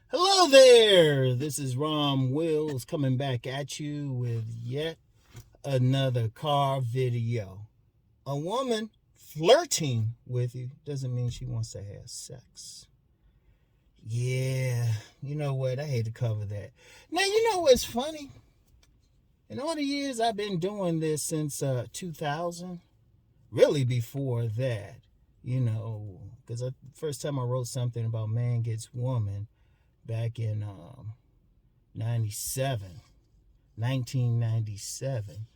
Hello there, this is Rom Wills coming back at you with yet another car video. A woman flirting with you doesn't mean she wants to have sex. Yeah, you know what? I hate to cover that. Now, you know what's funny? In all the years I've been doing this since 2000, really before that, because the first time I wrote something about man gets woman back in 97, 1997.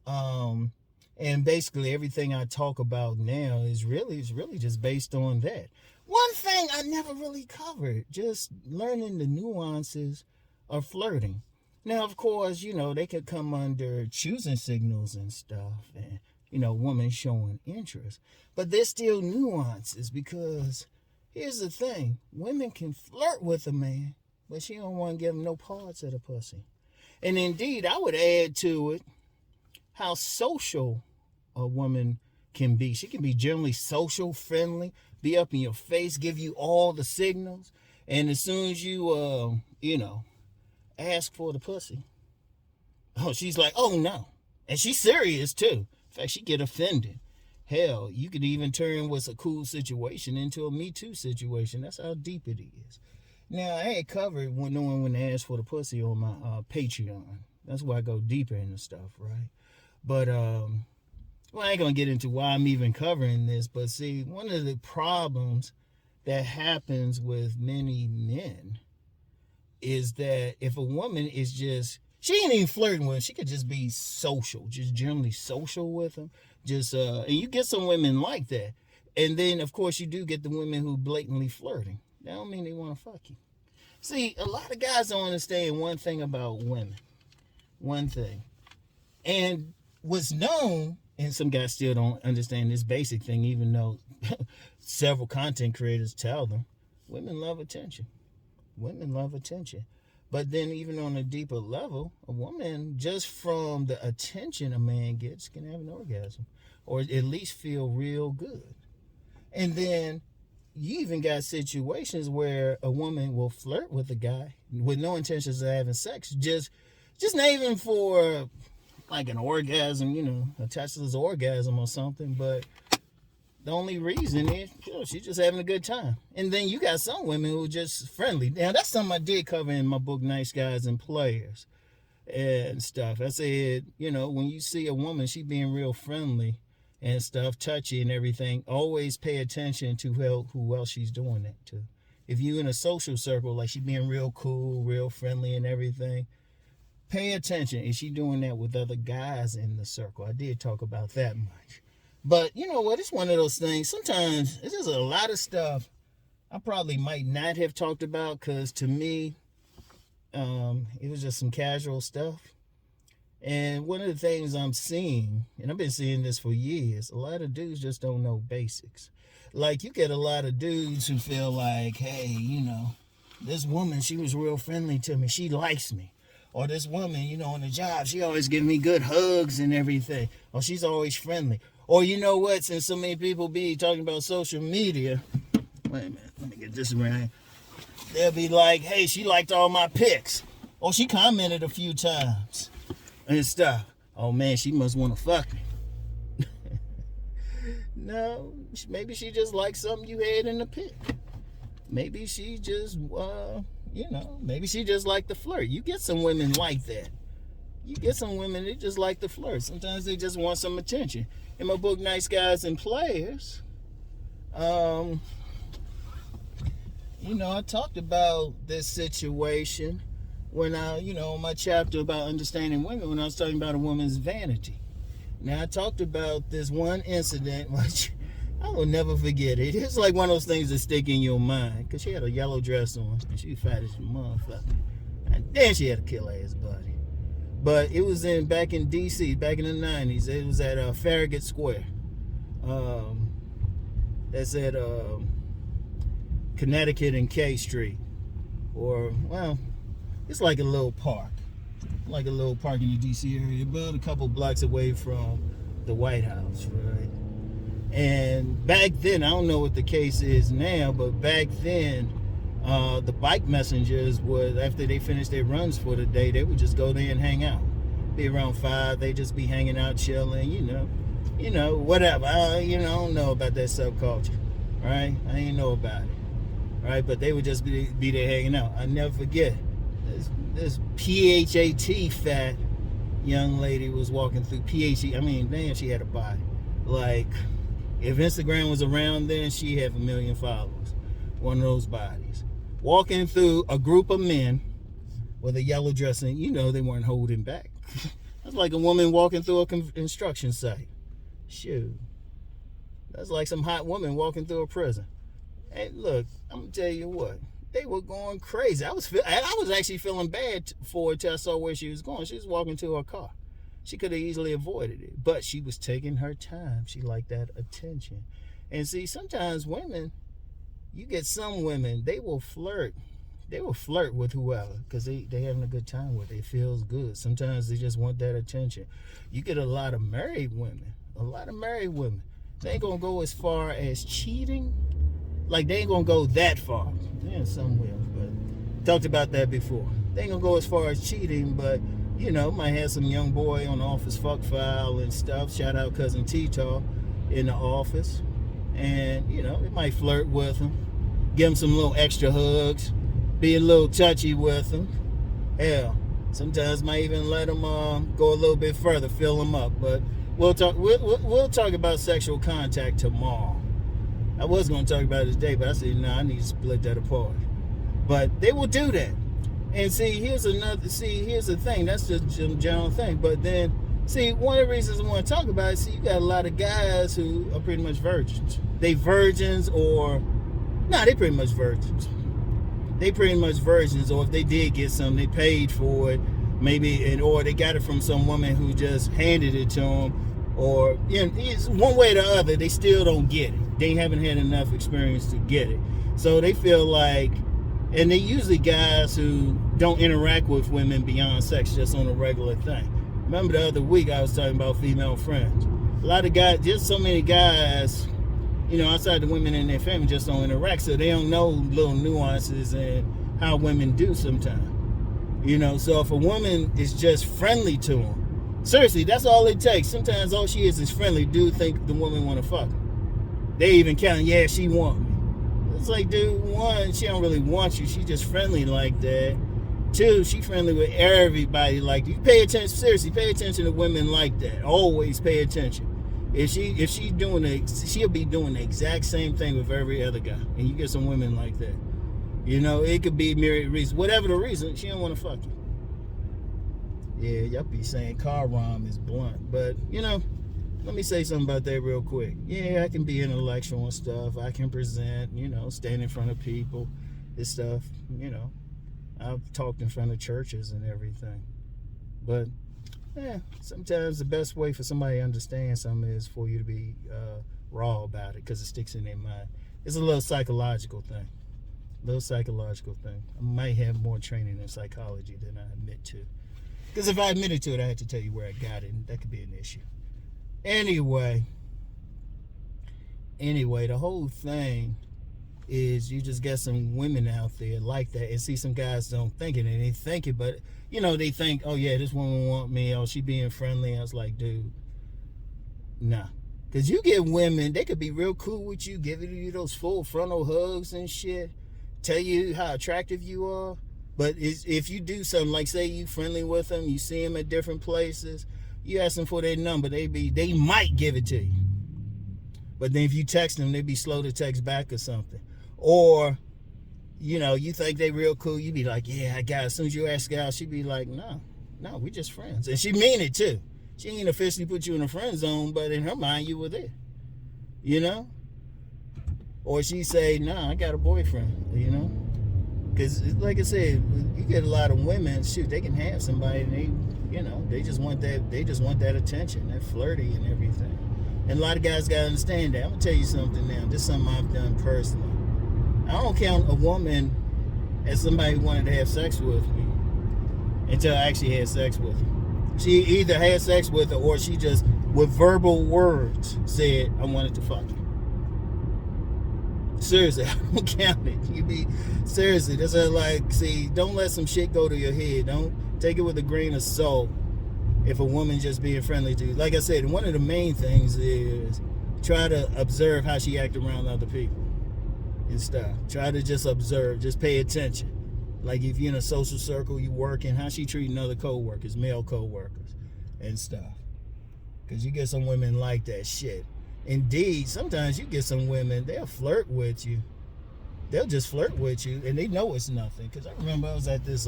And basically everything I talk about now is really just based on that. One thing I never really covered, just learning the nuances of flirting. Now, of course, they could come under choosing signals and stuff, and women showing interest. But there's still nuances because here's the thing. Women can flirt with a man, but she don't want to give him no parts of the pussy. And indeed, I would add to it how social a woman can be. She can be generally social, friendly, be up in your face, give you all the signals. And as soon as you, ask for the pussy, she's like, oh no. And she's serious too. In fact, she get offended. Hell, you could even turn what's a cool situation into a Me Too situation. That's how deep it is. Now, I ain't covered knowing when to ask for the pussy on my Patreon. That's where I go deeper into stuff, right? But, I ain't going to get into why I'm even covering this. But see, one of the problems that happens with many men is that if a woman is she ain't even flirting with him. She could just be social, just generally social with him. And you get some women like that. And then, of course, you do get the women who blatantly flirting. That don't mean they want to fuck you. See, a lot of guys don't understand one thing about women. One thing. And what's known, and some guys still don't understand this basic thing, even though several content creators tell them, women love attention. Women love attention. But then even on a deeper level, a woman, just from the attention a man gets, can have an orgasm. Or at least feel real good. And then you even got situations where a woman will flirt with a guy with no intentions of having sex. Just not even for like an orgasm, attached to this orgasm or something. But the only reason is she's just having a good time. And then you got some women who are just friendly. Now, that's something I did cover in my book, Nice Guys and Players and stuff. I said, when you see a woman, she being real friendly and stuff, touchy and everything, always pay attention to who else she's doing that to. If you in a social circle, like she being real cool, real friendly and everything, pay attention. Is she doing that with other guys in the circle? I did talk about that much. But you know what? It's one of those things. Sometimes it's just a lot of stuff I probably might not have talked about because to me, it was just some casual stuff. And one of the things I'm seeing, and I've been seeing this for years, a lot of dudes just don't know basics. Like you get a lot of dudes who feel like, hey, this woman, she was real friendly to me. She likes me. Or this woman, on the job, she always gives me good hugs and everything. Or she's always friendly. Or you know what, since so many people be talking about social media, wait a minute, let me get this right. They'll be like, hey, she liked all my pics. Or she commented a few times and stuff. Oh man, she must want to fuck me. No, maybe she just liked something you had in the pic. Maybe she just, maybe she just liked the flirt. You get some women like that. You get some women that just like to flirt. Sometimes they just want some attention. In my book, Nice Guys and Players, I talked about this situation when my chapter about understanding women, when I was talking about a woman's vanity. Now, I talked about this one incident, which I will never forget it. It's like one of those things that stick in your mind, because she had a yellow dress on, and she was fat as a motherfucker. And then she had a killer-ass body. But it was back in D.C., back in the 90s. It was at Farragut Square. That's at Connecticut and K Street. Or, it's like a little park. Like a little park in the D.C. area, about a couple blocks away from the White House, right? And back then, I don't know what the case is now, but back then, The bike messengers would, after they finished their runs for the day, they would just go there and hang out. Be around 5, they just be hanging out, chilling, whatever. I don't know about that subculture, right? I ain't know about it, right? But they would just be there hanging out. I never forget this PHAT fat young lady was walking through PHAT. I mean, damn, she had a body. Like, if Instagram was around then, she'd have 1 million followers. One of those bodies. Walking through a group of men with a yellow dress, and they weren't holding back. That's like a woman walking through a construction site. Shoot. That's like some hot woman walking through a prison. Hey, look, I'm going to tell you what. They were going crazy. I was actually feeling bad for her till I saw where she was going. She was walking to her car. She could have easily avoided it, but she was taking her time. She liked that attention. And see, sometimes women, you get some women, they will flirt. They will flirt with whoever because they having a good time with it. It feels good. Sometimes they just want that attention. You get a lot of married women. They ain't going to go as far as cheating. Like, they ain't going to go that far. Yeah, some will, but talked about that before. They ain't going to go as far as cheating, but, might have some young boy on the office fuck file and stuff. Shout out Cousin T-Taw in the office. And, it might flirt with him. Give him some little extra hugs. Be a little touchy with him. Hell, sometimes might even let him go a little bit further, fill him up. But we'll talk about sexual contact tomorrow. I was going to talk about it today, but I said, I need to split that apart. But they will do that. And here's the thing. That's just a general thing. But then, one of the reasons I want to talk about it, you got a lot of guys who are pretty much virgins. They virgins they pretty much virgins. Or if they did get something, they paid for it, maybe, or they got it from some woman who just handed it to them, or it's one way or the other, they still don't get it. They haven't had enough experience to get it. So they feel like, and they usually guys who don't interact with women beyond sex, just on a regular thing. Remember the other week I was talking about female friends. A lot of guys, just so many guys, outside the women in their family just don't interact, so they don't know little nuances and how women do sometimes. So if a woman is just friendly to them, seriously, that's all it takes. Sometimes all she is friendly. Dude think the woman want to fuck her. They even count, yeah, she want me. It's like, dude, 1, she don't really want you. She just friendly like that. 2, she friendly with everybody like that. You pay attention, seriously, pay attention to women like that. Always pay attention. If she's doing she'll be doing the exact same thing with every other guy. And you get some women like that. It could be myriad reasons. Whatever the reason, she don't want to fuck you. Yeah, y'all be saying car Rom is blunt. But, let me say something about that real quick. Yeah, I can be intellectual and stuff. I can present, stand in front of people and stuff. I've talked in front of churches and everything. But, sometimes the best way for somebody to understand something is for you to be raw about it because it sticks in their mind. It's a little psychological thing. I might have more training in psychology than I admit to. Because if I admitted to it, I had to tell you where I got it, and that could be an issue. Anyway, the whole thing is you just got some women out there like that, and some guys don't think it, and they think it, but they think, oh yeah, this woman want me, oh, she being friendly. I was like, dude, nah. Because you get women, they could be real cool with you, giving you those full frontal hugs and shit, tell you how attractive you are. But if you do something, like say you friendly with them, you see them at different places, you ask them for their number, they might give it to you. But then if you text them, they be slow to text back or something. Or, you think they real cool, you be like, yeah, I got it. As soon as you ask her out, she be like, no, we just friends. And she mean it too. She ain't officially put you in a friend zone, but in her mind, you were there. Or she say, nah, I got a boyfriend, Because, like I said, you get a lot of women, shoot, they can have somebody, and they just want that attention, that flirty and everything. And a lot of guys got to understand that. I'm going to tell you something now. This is something I've done personally. I don't count a woman as somebody who wanted to have sex with me until I actually had sex with her. She either had sex with her or she just, with verbal words, said, I wanted to fuck you. seriously, I don't count it. You be seriously. That's like, see, don't let some shit go to your head. Don't take it with a grain of salt. If a woman just being friendly to you, like I said, one of the main things is try to observe how she act around other people and stuff. Try to just observe, just pay attention. Like if you're in a social circle, you working, how she treating other co-workers, male co-workers and stuff. Because you get some women like that shit. Indeed, sometimes you get some women, they'll flirt with you. They'll just flirt with you and they know it's nothing. Because I remember I was at this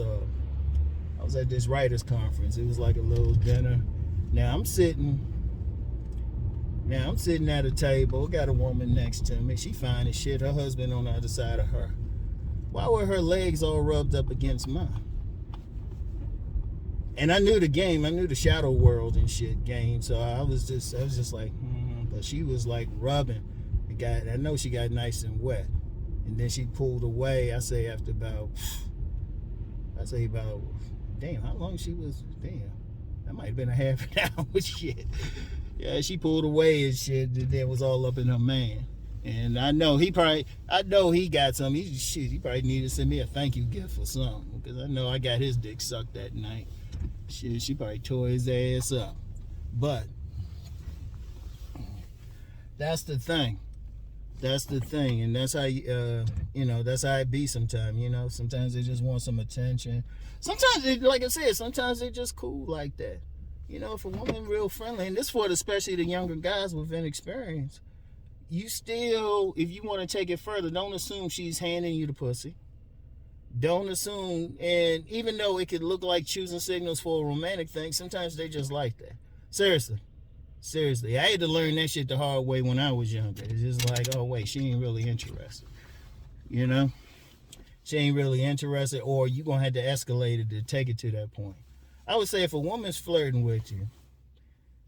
writers conference. It was like a little dinner. Now I'm sitting at a table. Got a woman next to me. She fine as shit. Her husband on the other side of her. Why were her legs all rubbed up against mine? And I knew the game. I knew the shadow world and shit game. So I was just like, but she was like rubbing. I know she got nice and wet. And then she pulled away. I say about, damn, how long she was, damn. That might have been a half an hour shit. Yeah, she pulled away and shit. And then was all up in her man. And I know he got something. He probably needed to send me a thank you gift or something. Because I know I got his dick sucked that night. Shit, she probably tore his ass up. But that's the thing. And that's how that's how it be sometimes. Sometimes they just want some attention. Sometimes like I said, sometimes they just cool like that. If a woman real friendly, and this for especially the younger guys with inexperience, you still, if you want to take it further, don't assume she's handing you the pussy. Don't assume, and even though it could look like choosing signals for a romantic thing, sometimes they just like that. Seriously, I had to learn that shit the hard way when I was younger. It's just like, oh wait, she ain't really interested. She ain't really interested, or you gonna have to escalate it to take it to that point. I would say if a woman's flirting with you,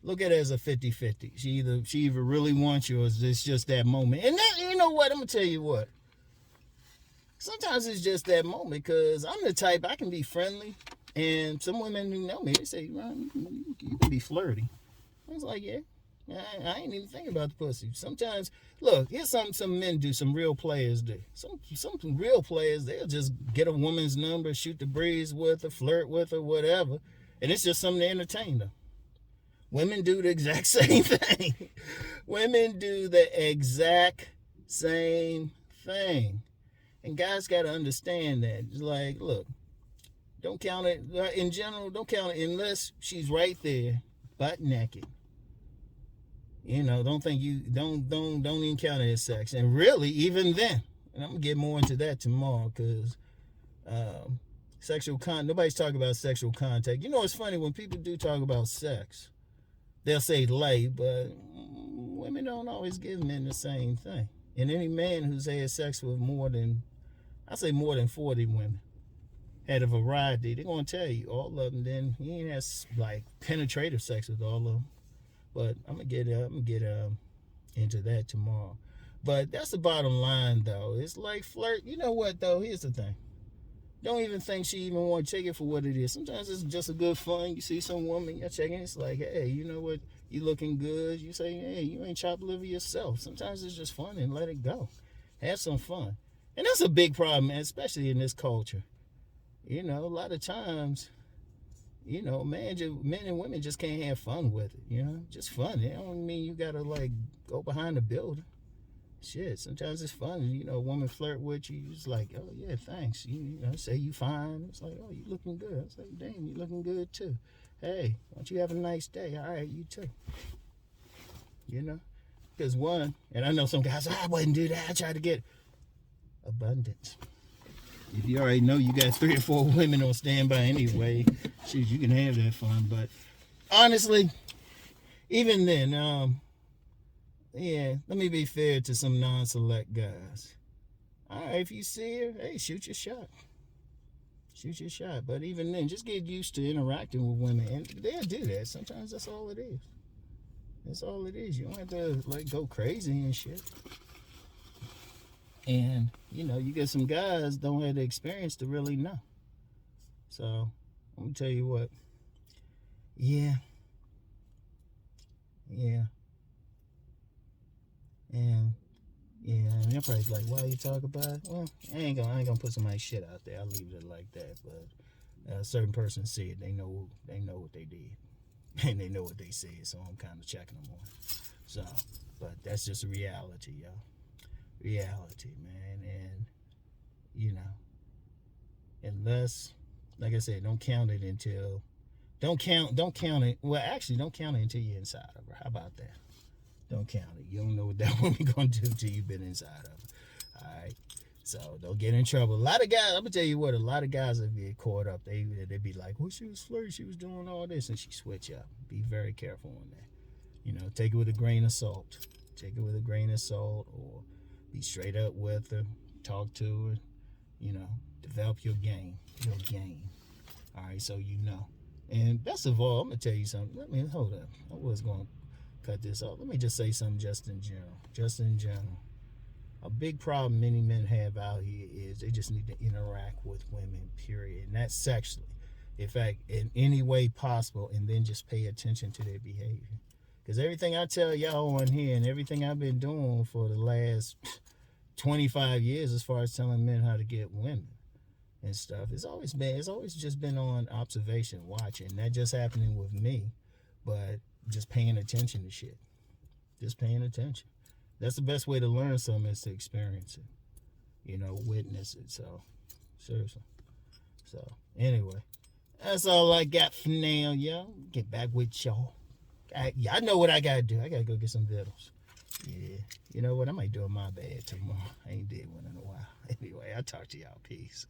look at it as a 50-50. She either really wants you, or it's just that moment. And then, you know what? I'm gonna tell you what. Sometimes it's just that moment, because I'm the type, I can be friendly, and some women who know me, they say, Ron, you can be flirty. I was like, yeah, I ain't even thinking about the pussy. Sometimes, look, here's something some men do, some real players do. Some real players, they'll just get a woman's number, shoot the breeze with her, flirt with her, whatever, and it's just something to entertain them. Women do the exact same thing. Women do the exact same thing. And guys got to understand that. It's like, look, don't count it. In general, don't count it unless she's right there, butt naked. Don't even count it as sex. And really, even then, and I'm gonna get more into that tomorrow, because nobody's talking about sexual contact. It's funny when people do talk about sex, they'll say lay, but women don't always give men the same thing. And any man who's had sex with more than 40 women, had a variety, they're going to tell you all of them. Then he ain't has like penetrative sex with all of them. But I'm gonna get into that tomorrow. But that's the bottom line, though. It's like flirt. You know what, though? Here's the thing. Don't even think she even want to take it for what it is. Sometimes it's just a good fun. You see some woman, you're checking, it's like, hey, you know what? You looking good. You say, hey, you ain't chopped liver yourself. Sometimes it's just fun, and let it go. Have some fun. And that's a big problem, especially in this culture. A lot of times, men and women just can't have fun with it, just fun. It don't mean you gotta like go behind the building. Shit, sometimes it's fun. A woman flirt with you, it's like, oh yeah, thanks. Say you fine. It's like, oh, you looking good. It's like, damn, you looking good too. Hey, why don't you have a nice day? All right, you too. Because one, and I know some guys, I wouldn't do that. I try to get abundance. If you already know you got 3 or 4 women on standby anyway, shoot, you can have that fun. But honestly, even then, let me be fair to some non-select guys. All right, if you see her, hey, shoot your shot. Shoot your shot. But even then, just get used to interacting with women, and they'll do that. Sometimes that's all it is. That's all it is. You don't have to like go crazy and shit. And, you get some guys don't have the experience to really know. So, I'm going to tell you what. Yeah. And, Yeah, and they're probably like, why you talk about it? Well, I ain't gonna put somebody's shit out there. I'll leave it like that. But a certain person said they know what they did. And they know what they said, so I'm kind of checking them on. So, but that's just a reality, yo. Reality, man. And, you know, unless, like I said, don't count it. Well, actually, don't count it until you're inside of her. How about that? Don't count it. You don't know what that woman gonna do till you've been inside of her. All right. So don't get in trouble. A lot of guys, I'm gonna tell you what, a lot of guys that get caught up, they be like, well, she was flirting, she was doing all this, and she switch up. Be very careful on that. You know, take it with a grain of salt. Take it with a grain of salt, or be straight up with her, talk to her, you know, develop your game. All right, so you know. And best of all, I'm gonna tell you something. Hold up. I was gonna cut this off. Let me just say something just in general. A big problem many men have out here is they just need to interact with women, period. And that's sexually. In fact, in any way possible, and then just pay attention to their behavior. Because everything I tell y'all on here and everything I've been doing for the last 25 years as far as telling men how to get women and stuff, it's always just been on observation, watching. Not just happening with me, but just paying attention to shit. Just paying attention. That's the best way to learn something is to experience it. You know, witness it. So, seriously. So, anyway. That's all I got for now, y'all. Get back with y'all. I know what I gotta do. I gotta go get some vittles. Yeah. You know what? I might do a my bad tomorrow. I ain't did one in a while. Anyway, I'll talk to y'all. Peace.